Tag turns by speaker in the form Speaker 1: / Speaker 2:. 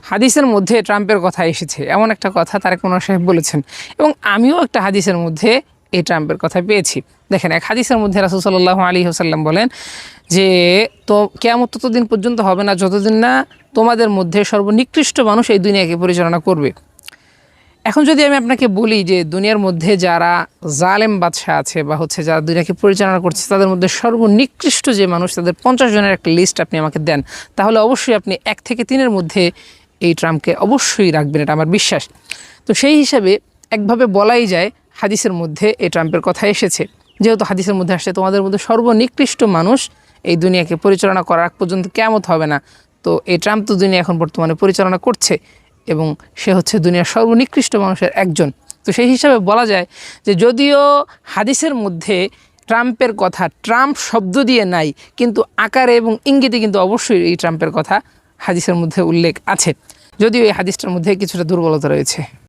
Speaker 1: হাদিসের মধ্যে ট্রাম্পের কথা এসেছে, এমন একটা কথা তারেক মনোয়ার সাহেব বলেছেন, এবং আমিও একটা হাদিসের মধ্যে এই ট্রাম্পের কথা পেয়েছি। দেখেন, এক হাদিসের মধ্যে রাসূল সাল্লাল্লাহু আলাইহি ওয়াসাল্লাম বলেন যে তো কিয়ামত ততদিন পর্যন্ত হবে না যতদিন না তোমাদের মধ্যে সর্বনিকৃষ্ট মানুষ এই দুনিয়াকে পরিচালনা করবে। এখন যদি আমি আপনাকে বলি যে দুনিয়ার মধ্যে যারা জালেম বাদশাহ আছে বা যারা দুনিয়াকে পরিচালনা করছে তাদের মধ্যে সর্বনিকৃষ্ট যে মানুষ, তাদের 50 জনের একটা লিস্ট আপনি আমাকে দেন, তাহলে অবশ্যই আপনি 1 থেকে 3-এর মধ্যে এই ট্রাম্পকে অবশ্যই রাখবেন, এটা আমার বিশ্বাস। তো সেই হিসাবে একভাবে বলাই যায় হাদিসের মধ্যে এই ট্রাম্পের কথা এসেছে। যেহেতু হাদিসের মধ্যে আসছে তোমাদের মধ্যে সর্বনিকৃষ্ট মানুষ এই দুনিয়াকে পরিচালনা করার আগ পর্যন্ত কিয়ামত হবে না, তো এই ট্রাম্প তো দুনিয়া এখন বর্তমানে পরিচালনা করছে এবং সে হচ্ছে দুনিয়ার সর্বনিকৃষ্ট মানুষের একজন। তো সেই হিসাবে বলা যায় যে যদিও হাদিসের মধ্যে ট্রাম্পের কথা ট্রাম্প শব্দ দিয়ে নাই, কিন্তু আকারে এবং ইঙ্গিতে কিন্তু অবশ্যই এই ট্রাম্পের কথা হাদিসের মধ্যে উল্লেখ আছে, যদিও এই হাদিসটার মধ্যে কিছুটা দুর্বলতা রয়েছে।